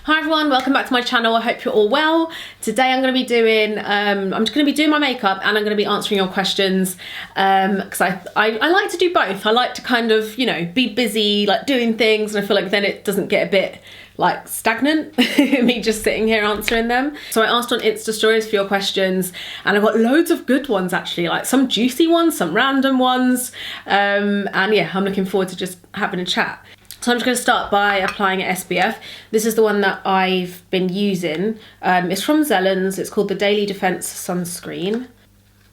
Hi everyone, welcome back to my channel. I hope you're all well. Today I'm going to be doing, I'm just going to be doing my makeup and I'm going to be answering your questions because I like to do both. I like to kind of, you know, be busy, like doing things, and I feel like then it doesn't get a bit like stagnant, me just sitting here answering them. So I asked on Insta stories for your questions and I got loads of good ones actually, like some juicy ones, some random ones, and yeah, I'm looking forward to just having a chat. So I'm just going to start by applying an SPF. This is the one that I've been using. It's from Zelens. It's called the Daily Defense Sunscreen.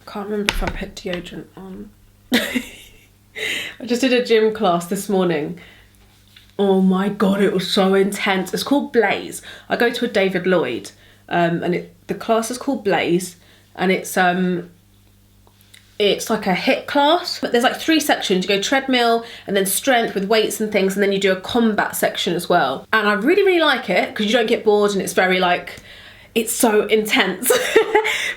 I can't remember if I put deodorant on. I just did a gym class this morning. Oh my God, it was so intense. It's called Blaze. I go to a David Lloyd and the class is called Blaze, and it's like a HIIT class, but there's like 3 sections. You go treadmill and then strength with weights and things, and then you do a combat section as well. And I really like it because you don't get bored and it's very like, it's so intense.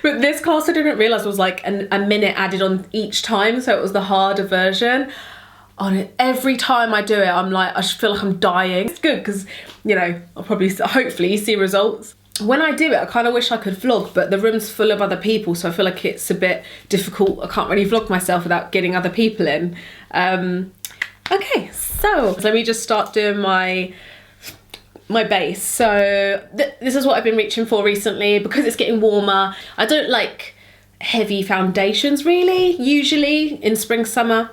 But this class I didn't realise was like a minute added on each time, so it was the harder version. On every time I do it, I'm like, I just feel like I'm dying. It's good because, you know, I'll probably, hopefully see results. When I do it, I kind of wish I could vlog, but the room's full of other people, so I feel like it's a bit difficult. I can't really vlog myself without getting other people in. Okay, so let me just start doing my base. So this is what I've been reaching for recently because it's getting warmer. I don't like heavy foundations really, usually in spring, summer.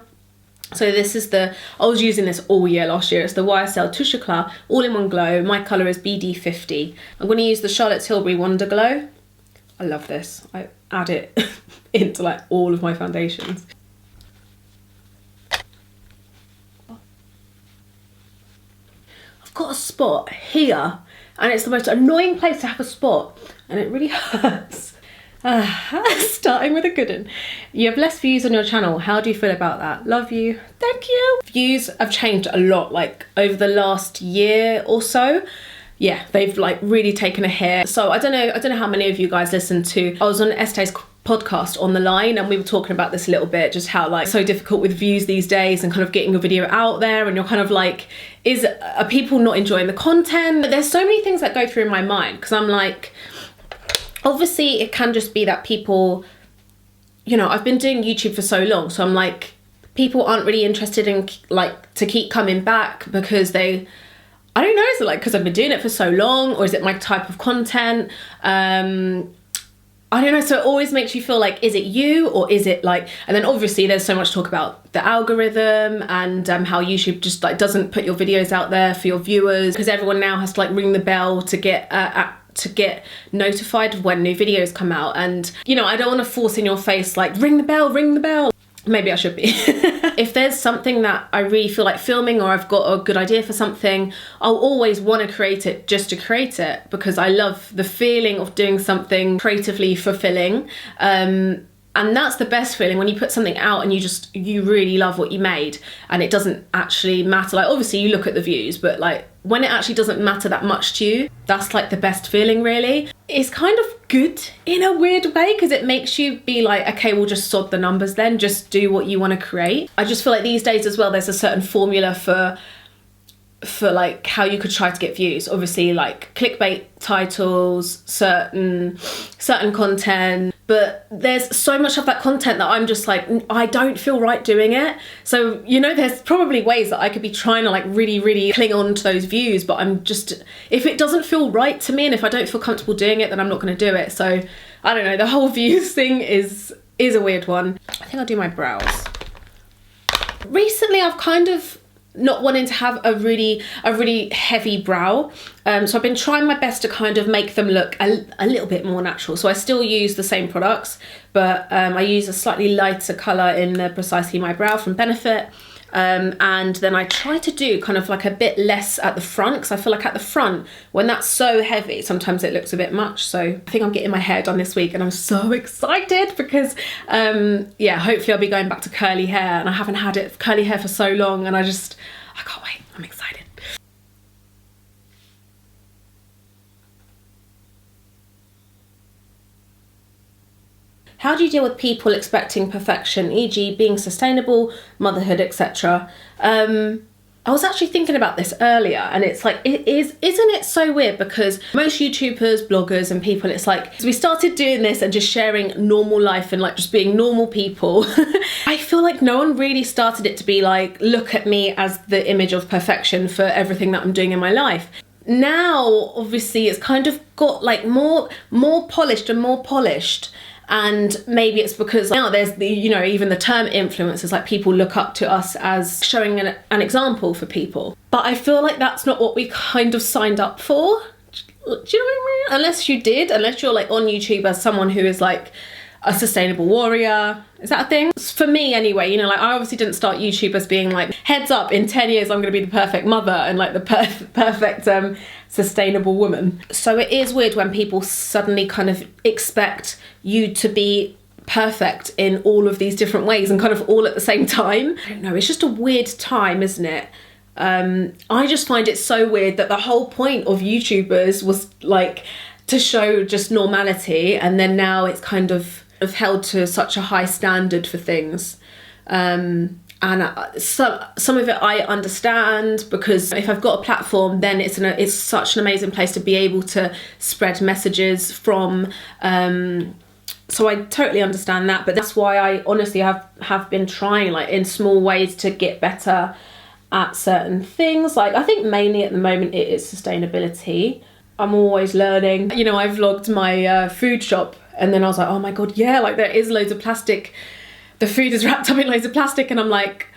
So this is I was using this all year last year. It's the YSL Touche Eclat All-in-One Glow. My colour is BD50. I'm going to use the Charlotte Tilbury Wonder Glow. I love this. I add it into like all of my foundations. I've got a spot here and it's the most annoying place to have a spot and it really hurts. Starting with a good one. You have less views on your channel. How do you feel about that? Love you. Thank you. Views have changed a lot, like over the last year or so. Yeah, they've like really taken a hit. So I don't know how many of you guys listened to, I was on Este's podcast on the line and we were talking about this a little bit, just how like so difficult with views these days and kind of getting a video out there, and you're kind of like, are people not enjoying the content? But there's so many things that go through in my mind because I'm like, obviously it can just be that people, you know, I've been doing YouTube for so long, so I'm like, people aren't really interested in like to keep coming back because I don't know, is it like because I've been doing it for so long, or is it my type of content? I don't know, so it always makes you feel like, is it you or is it like, and then obviously there's so much talk about the algorithm and how YouTube just like doesn't put your videos out there for your viewers because everyone now has to like ring the bell to get notified of when new videos come out. And you know, I don't want to force in your face like ring the bell. Maybe I should be. If there's something that I really feel like filming, or I've got a good idea for something, I'll always want to create it just to create it because I love the feeling of doing something creatively fulfilling. And that's the best feeling when you put something out and you really love what you made and it doesn't actually matter. Like obviously you look at the views, but like when it actually doesn't matter that much to you, that's like the best feeling really. It's kind of good in a weird way because it makes you be like, okay, we'll just sod the numbers then, just do what you want to create. I just feel like these days as well, there's a certain formula for like how you could try to get views. Obviously like clickbait titles, certain content, but there's so much of that content that I'm just like, I don't feel right doing it. So, you know, there's probably ways that I could be trying to like really cling on to those views, but I'm just, if it doesn't feel right to me and if I don't feel comfortable doing it, then I'm not going to do it. So I don't know, the whole views thing is a weird one. I think I'll do my brows. Recently I've kind of not wanting to have a really heavy brow, so I've been trying my best to kind of make them look a little bit more natural. So I still use the same products, but I use a slightly lighter colour in the Precisely My Brow from Benefit, and then I try to do kind of like a bit less at the front because I feel like at the front when that's so heavy sometimes it looks a bit much. So I think I'm getting my hair done this week and I'm so excited because yeah, hopefully I'll be going back to curly hair, and I haven't had curly hair for so long and I can't wait. I'm excited. How do you deal with people expecting perfection, e.g. being sustainable, motherhood, etc.? I was actually thinking about this earlier, and it's like, isn't it so weird, because most YouTubers, bloggers and people, it's like, we started doing this and just sharing normal life and like just being normal people. I feel like no one really started it to be like, look at me as the image of perfection for everything that I'm doing in my life. Now, obviously, it's kind of got like more polished and more polished. And maybe it's because now there's the, you know, even the term influencers, like people look up to us as showing an example for people. But I feel like that's not what we kind of signed up for. Do you know what I mean? Unless you're like on YouTube as someone who is like a sustainable warrior. Is that a thing? For me anyway, you know, like I obviously didn't start YouTube as being like, heads up, in 10 years I'm going to be the perfect mother and like the perfect sustainable woman. So it is weird when people suddenly kind of expect you to be perfect in all of these different ways and kind of all at the same time. I don't know, it's just a weird time, isn't it? I just find it so weird that the whole point of YouTubers was like to show just normality, and then now it's kind of held to such a high standard for things. And some of it I understand, because if I've got a platform, then it's such an amazing place to be able to spread messages from. So I totally understand that, but that's why I honestly have been trying, like in small ways, to get better at certain things. Like I think mainly at the moment it is sustainability. I'm always learning. You know, I vlogged my food shop, and then I was like, oh my God, yeah, like there is loads of plastic. The food is wrapped up in loads of plastic, and I'm like,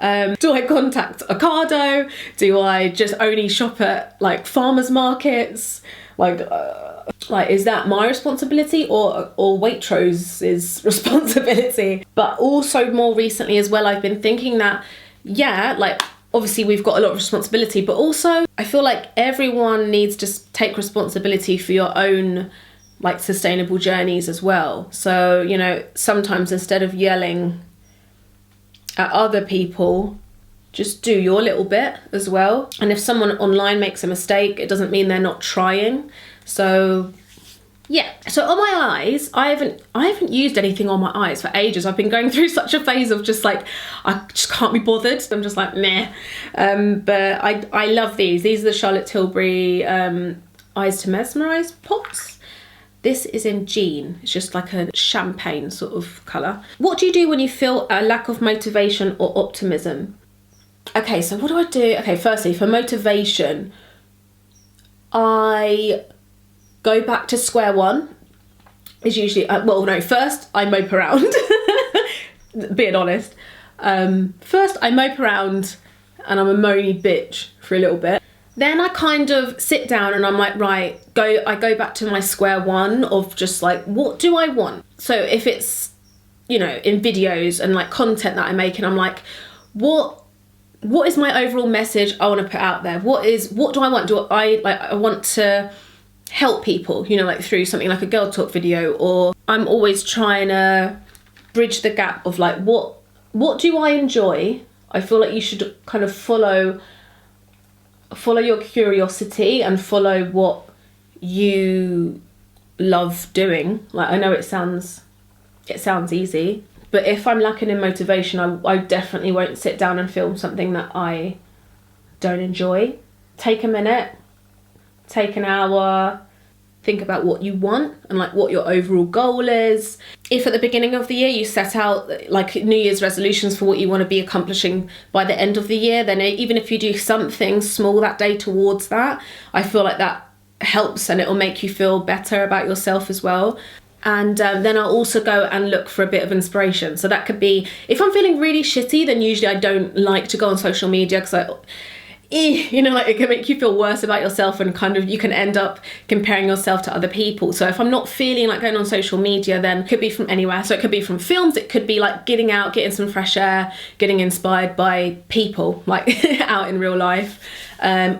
do I contact Ocado? Do I just only shop at like farmers markets? Like is that my responsibility or Waitrose's responsibility? But also more recently as well, I've been thinking that, yeah, like obviously we've got a lot of responsibility, but also I feel like everyone needs to take responsibility for your own like sustainable journeys as well. So, you know, sometimes instead of yelling at other people, just do your little bit as well. And if someone online makes a mistake, it doesn't mean they're not trying. So yeah, so on my eyes, I haven't used anything on my eyes for ages. I've been going through such a phase of just like, I just can't be bothered. I'm just like, meh. But I love these. These are the Charlotte Tilbury Eyes to Mesmerise pots. This is in Jean. It's just like a champagne sort of colour. What do you do when you feel a lack of motivation or optimism? Okay, so what do I do? Okay, firstly, for motivation, I go back to square one. Is usually, well, no, first I mope around, being honest. First I mope around and I'm a moany bitch for a little bit. Then I kind of sit down and I'm like, right, I go back to my square one of just like, what do I want? So if it's, you know, in videos and like content that I make, and I'm like, what is my overall message I want to put out there? What do I want? I want to help people, you know, like through something like a girl talk video, or I'm always trying to bridge the gap of like, what do I enjoy? I feel like you should kind of follow your curiosity and follow what you love doing. Like, I know it sounds easy, but if I'm lacking in motivation, I definitely won't sit down and film something that I don't enjoy. Take a minute, take an hour, think about what you want and like what your overall goal is. If at the beginning of the year you set out like New Year's resolutions for what you want to be accomplishing by the end of the year, then even if you do something small that day towards that, I feel like that helps and it'll make you feel better about yourself as well. And then I'll also go and look for a bit of inspiration. So that could be, if I'm feeling really shitty, then usually I don't like to go on social media because you know, like it can make you feel worse about yourself, and kind of you can end up comparing yourself to other people. So if I'm not feeling like going on social media, then it could be from anywhere. So it could be from films, it could be like getting out, getting some fresh air, getting inspired by people like out in real life,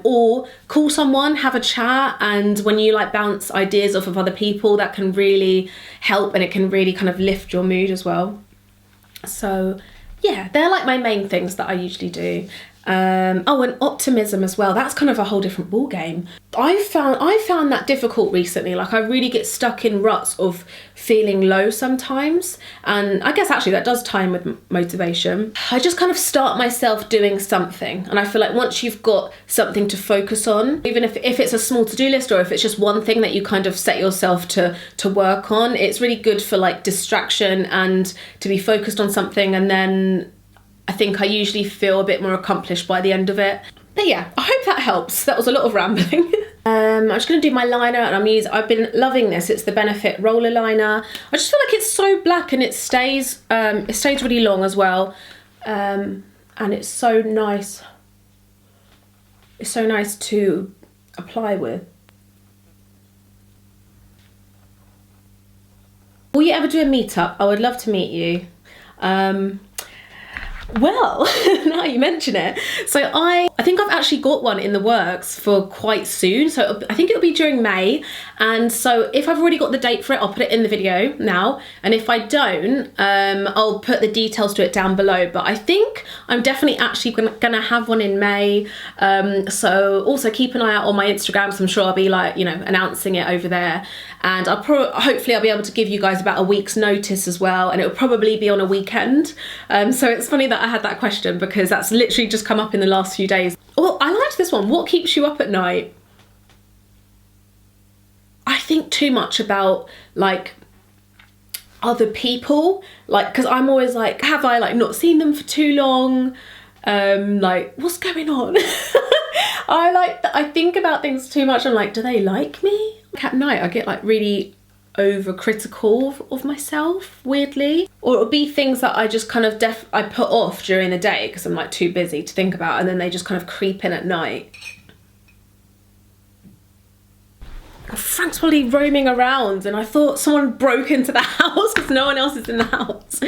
or call someone, have a chat, and when you like bounce ideas off of other people, that can really help and it can really kind of lift your mood as well. So yeah, they're like my main things that I usually do. Oh, and optimism as well. That's kind of a whole different ball game. I found that difficult recently. Like, I really get stuck in ruts of feeling low sometimes, and I guess actually that does tie in with motivation. I just kind of start myself doing something, and I feel like once you've got something to focus on, even if it's a small to-do list or if it's just one thing that you kind of set yourself to work on, it's really good for like distraction and to be focused on something, and then I think I usually feel a bit more accomplished by the end of it. But yeah, I hope that helps. That was a lot of rambling. I'm just going to do my liner, and I've been loving this. It's the Benefit Rollerliner. I just feel like it's so black, and it stays really long as well. And it's so nice. It's so nice to apply with. Will you ever do a meetup? I would love to meet you. Well, now you mention it. So I think I've actually got one in the works for quite soon. So I think it'll be during May. And so if I've already got the date for it, I'll put it in the video now. And if I don't, I'll put the details to it down below. But I think I'm definitely actually gonna have one in May. So also keep an eye out on my Instagram, so I'm sure I'll be like, you know, announcing it over there. And hopefully I'll be able to give you guys about a week's notice as well. And it'll probably be on a weekend. So it's funny that I had that question, because that's literally just come up in the last few days. Oh, I liked this one. What keeps you up at night? I think too much about like other people, like, because I'm always like, have I like not seen them for too long? Like, what's going on? I think about things too much. I'm like, do they like me? At night I get like really overcritical of myself, weirdly, or it'll be things that I just kind of I put off during the day because I'm like too busy to think about, and then they just kind of creep in at night. Frank's probably roaming around, and I thought someone broke into the house because no one else is in the house.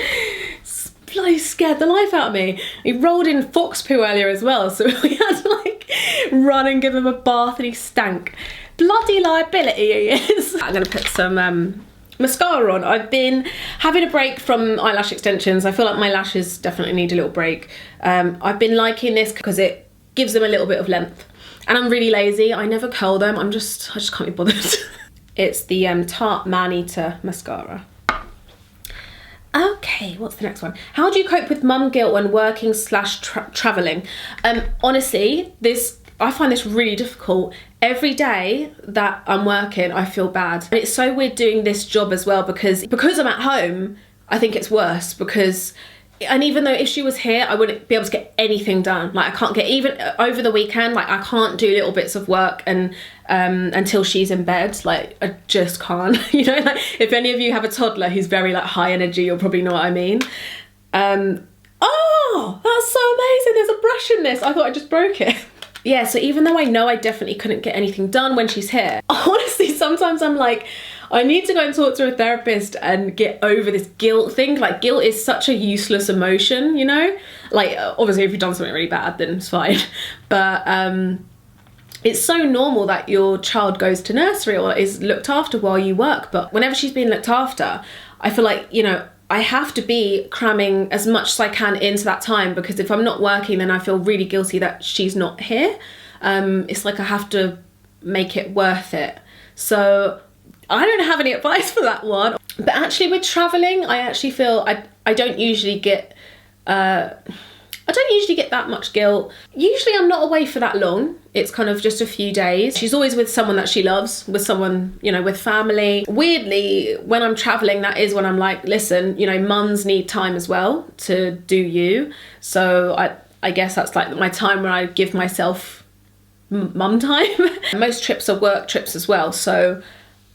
Bloody scared the life out of me. He rolled in fox poo earlier as well, so we had to like run and give him a bath, and he stank. Bloody liability he is. I'm gonna put some mascara on. I've been having a break from eyelash extensions. I feel like my lashes definitely need a little break. I've been liking this because it gives them a little bit of length. And I'm really lazy. I never curl them. I just can't be bothered. It's the Tarte Man-Eater mascara. Okay, what's the next one? How do you cope with mum guilt when working / traveling? Honestly, I find this really difficult. Every day that I'm working, I feel bad. And it's so weird doing this job as well, because I'm at home, I think it's worse, and even though if she was here, I wouldn't be able to get anything done. Like, I can't get, even over the weekend, like I can't do little bits of work and until she's in bed. Like, I just can't. You know, like if any of you have a toddler who's very like high energy, you'll probably know what I mean. Oh, that's so amazing. There's a brush in this. I thought I just broke it. Yeah, so even though I know I definitely couldn't get anything done when she's here, honestly, sometimes I'm like, I need to go and talk to a therapist and get over this guilt thing. Like, guilt is such a useless emotion, you know? Like, obviously, if you've done something really bad, then it's fine. But it's so normal that your child goes to nursery or is looked after while you work. But whenever she's being looked after, I feel like, you know, I have to be cramming as much as I can into that time, because if I'm not working, then I feel really guilty that she's not here. It's like I have to make it worth it. So I don't have any advice for that one. But actually with traveling, I actually feel I don't usually get that much guilt. Usually I'm not away for that long. It's kind of just a few days. She's always with someone that she loves, with someone, you know, with family. Weirdly, when I'm traveling, that is when I'm like, listen, you know, mums need time as well to do you. So I guess that's like my time where I give myself mum time. Most trips are work trips as well. So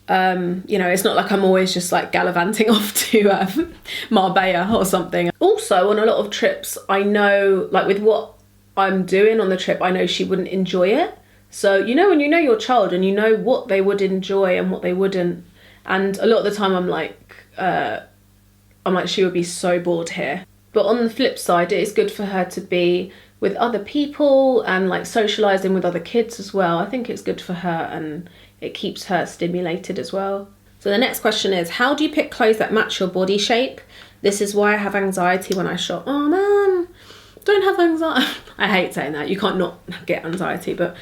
you know, it's not like I'm always just like gallivanting off to Marbella or something. Also, on a lot of trips, I know, like with what I'm doing on the trip, I know she wouldn't enjoy it. So, you know, when you know your child and you know what they would enjoy and what they wouldn't. And a lot of the time I'm like, she would be so bored here. But on the flip side, it is good for her to be with other people and like socialising with other kids as well. I think it's good for her, and it keeps her stimulated as well. So the next question is, how do you pick clothes that match your body shape? This is why I have anxiety when I shop. Oh man. don't have anxiety. I hate saying that, you can't not get anxiety, but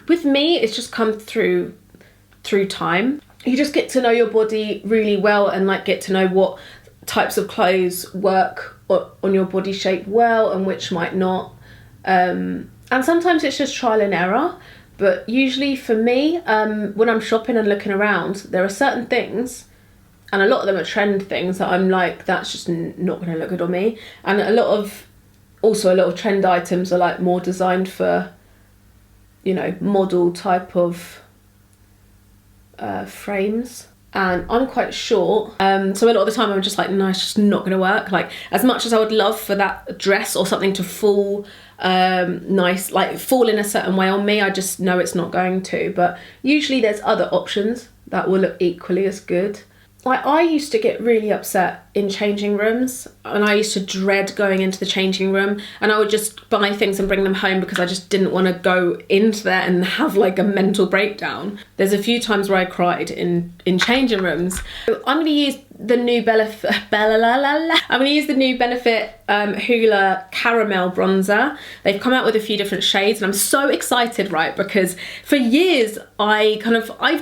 with me, it's just come through time. You just get to know your body really well and like get to know what types of clothes work on your body shape well and which might not. And sometimes it's just trial and error. But usually for me, when I'm shopping and looking around, there are certain things, and a lot of them are trend things, that I'm like, that's just not going to look good on me. And a lot of trend items are like more designed for, you know, model type of frames. And I'm quite short, so a lot of the time I'm just like, no, it's just not going to work. Like, as much as I would love for that dress or something to fall nice, like fall in a certain way on me, I just know it's not going to. But usually there's other options that will look equally as good. Like, I used to get really upset in changing rooms, and I used to dread going into the changing room, and I would just buy things and bring them home because I just didn't want to go into there and have like a mental breakdown. There's a few times where I cried in changing rooms. So I'm going to use the new Benefit Hoola Caramel Bronzer. They've come out with a few different shades, and I'm so excited, right? Because for years I've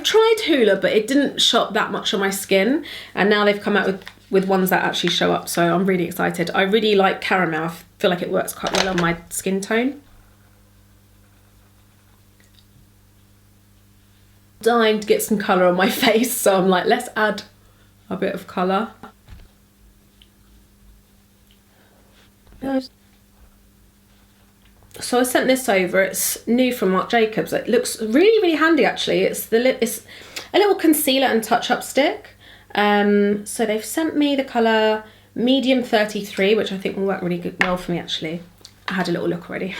tried Hoola, but it didn't show up that much on my skin, and now they've come out with ones that actually show up, so I'm really excited. I really like caramel. I feel like it works quite well on my skin tone. Dying to get some colour on my face, so I'm like, let's add a bit of colour. So I sent this over. It's new from Marc Jacobs. It looks really, really handy actually. It's a little concealer and touch-up stick. So they've sent me the colour medium 33, which I think will work really well for me actually. I had a little look already.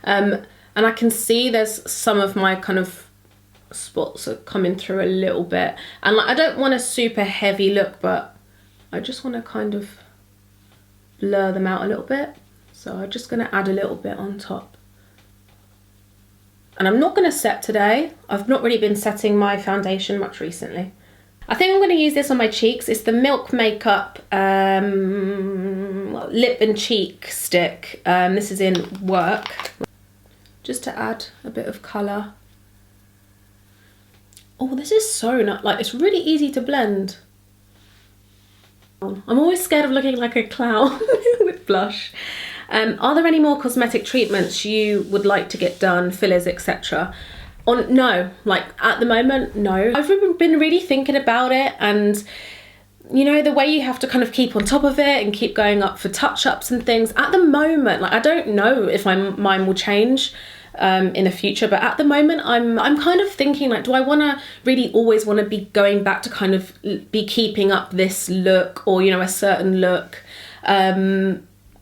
And I can see there's some of my kind of spots are coming through a little bit, and like, I don't want a super heavy look, but I just want to kind of blur them out a little bit. So I'm just going to add a little bit on top. And I'm not going to set today. I've not really been setting my foundation much recently. I think I'm going to use this on my cheeks. It's the Milk Makeup lip and cheek stick. This is in Werk. Just to add a bit of colour. Oh, this is so not like, it's really easy to blend. I'm always scared of looking like a clown with blush. Are there any more cosmetic treatments you would like to get done, fillers, etc.? No, like at the moment, no. I've been really thinking about it, and you know, the way you have to kind of keep on top of it and keep going up for touch-ups and things. At the moment, like, I don't know if mine will change in the future, but at the moment I'm kind of thinking like, do I want to really always want to be going back to kind of be keeping up this look, or you know, a certain look,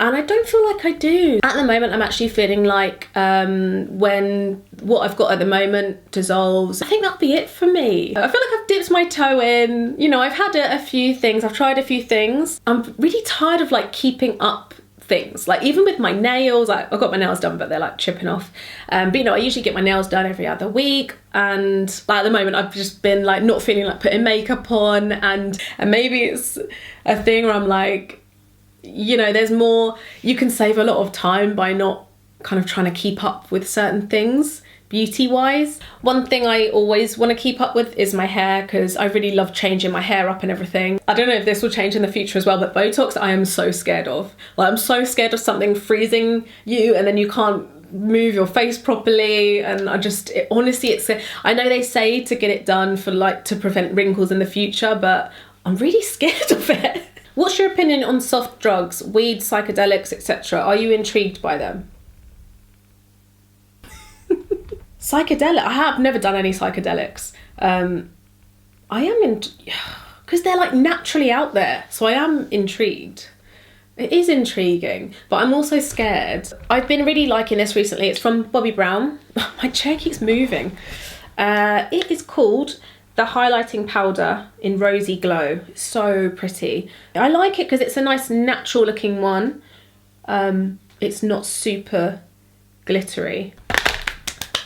and I don't feel like I do. At the moment I'm actually feeling like when what I've got at the moment dissolves, I think that'll be it for me. I feel like I've dipped my toe in, you know, I've had a few things, I've tried a few things. I'm really tired of like keeping up things, like even with my nails, I've got my nails done but they're like chipping off, but you know, I usually get my nails done every other week, and like, at the moment I've just been like not feeling like putting makeup on, and maybe it's a thing where I'm like, you know, there's more, you can save a lot of time by not kind of trying to keep up with certain things beauty wise. One thing I always want to keep up with is my hair, because I really love changing my hair up and everything. I don't know if this will change in the future as well, but Botox I am so scared of. Like, I'm so scared of something freezing you and then you can't move your face properly, and honestly, I know they say to get it done for like to prevent wrinkles in the future, but I'm really scared of it. What's your opinion on soft drugs, weed, psychedelics, etc.? Are you intrigued by them? Psychedelic, I have never done any psychedelics. I am because they're like naturally out there, so I am intrigued. It is intriguing, but I'm also scared. I've been really liking this recently. It's from Bobbi Brown. My chair keeps moving. It is called the Highlighting Powder in Rosy Glow. It's so pretty. I like it because it's a nice natural looking one. It's not super glittery.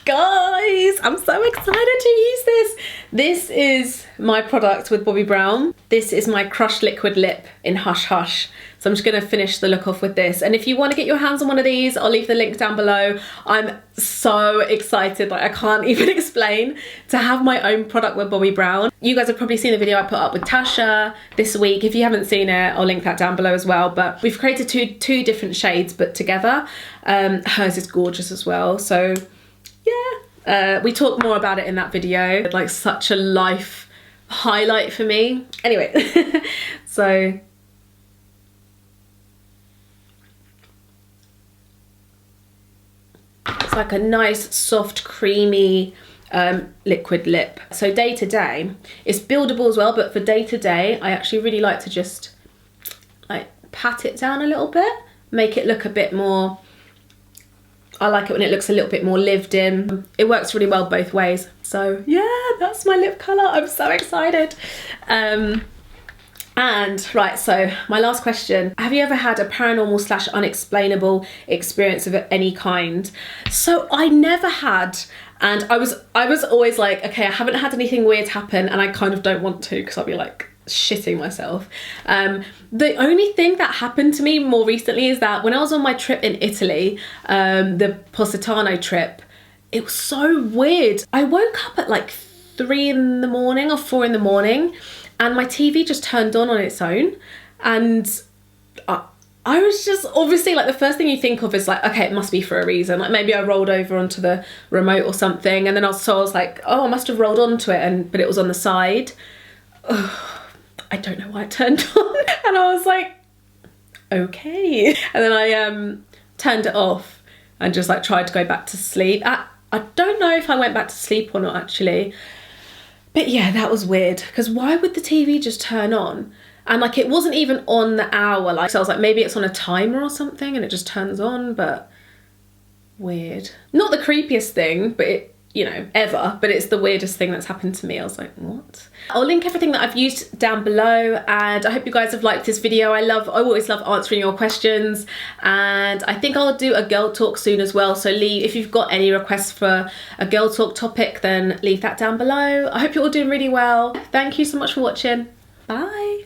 God, guys, I'm so excited to use this. This is my product with Bobbi Brown. This is my Crushed Liquid Lip in Hush Hush. So I'm just gonna finish the look off with this. And if you wanna get your hands on one of these, I'll leave the link down below. I'm so excited, like I can't even explain, to have my own product with Bobbi Brown. You guys have probably seen the video I put up with Tasha this week. If you haven't seen it, I'll link that down below as well. But we've created two different shades, but together. Hers is gorgeous as well. So yeah, we talk more about it in that video. Like such a life highlight for me. Anyway, so it's like a nice, soft, creamy liquid lip. So day to day, it's buildable as well, but for day to day, I actually really like to just like pat it down a little bit, make it look a bit more, I like it when it looks a little bit more lived in. It works really well both ways. So yeah, that's my lip colour. I'm so excited. And right, so my last question, have you ever had a paranormal / unexplainable experience of any kind? So I never had, and I was always like, okay, I haven't had anything weird happen, and I kind of don't want to because I'll be like shitting myself. The only thing that happened to me more recently is that when I was on my trip in Italy, the Positano trip, it was so weird. I woke up at like 3 in the morning or 4 in the morning, and my TV just turned on its own, and I was just, obviously, like the first thing you think of is like, okay, it must be for a reason. Like maybe I rolled over onto the remote or something, and then I was like, oh, I must have rolled onto it, but it was on the side. Ugh, I don't know why it turned on, and I was like, okay. And then I turned it off and just like tried to go back to sleep. I don't know if I went back to sleep or not actually. But yeah, that was weird, because why would the TV just turn on? And like it wasn't even on the hour, like, so I was like, maybe it's on a timer or something and it just turns on, but weird. Not the creepiest thing, but it, you know, ever, but it's the weirdest thing that's happened to me. I was like, what? I'll link everything that I've used down below, and I hope you guys have liked this video. I always love answering your questions, and I think I'll do a girl talk soon as well. So if you've got any requests for a girl talk topic, then leave that down below. I hope you're all doing really well. Thank you so much for watching. Bye.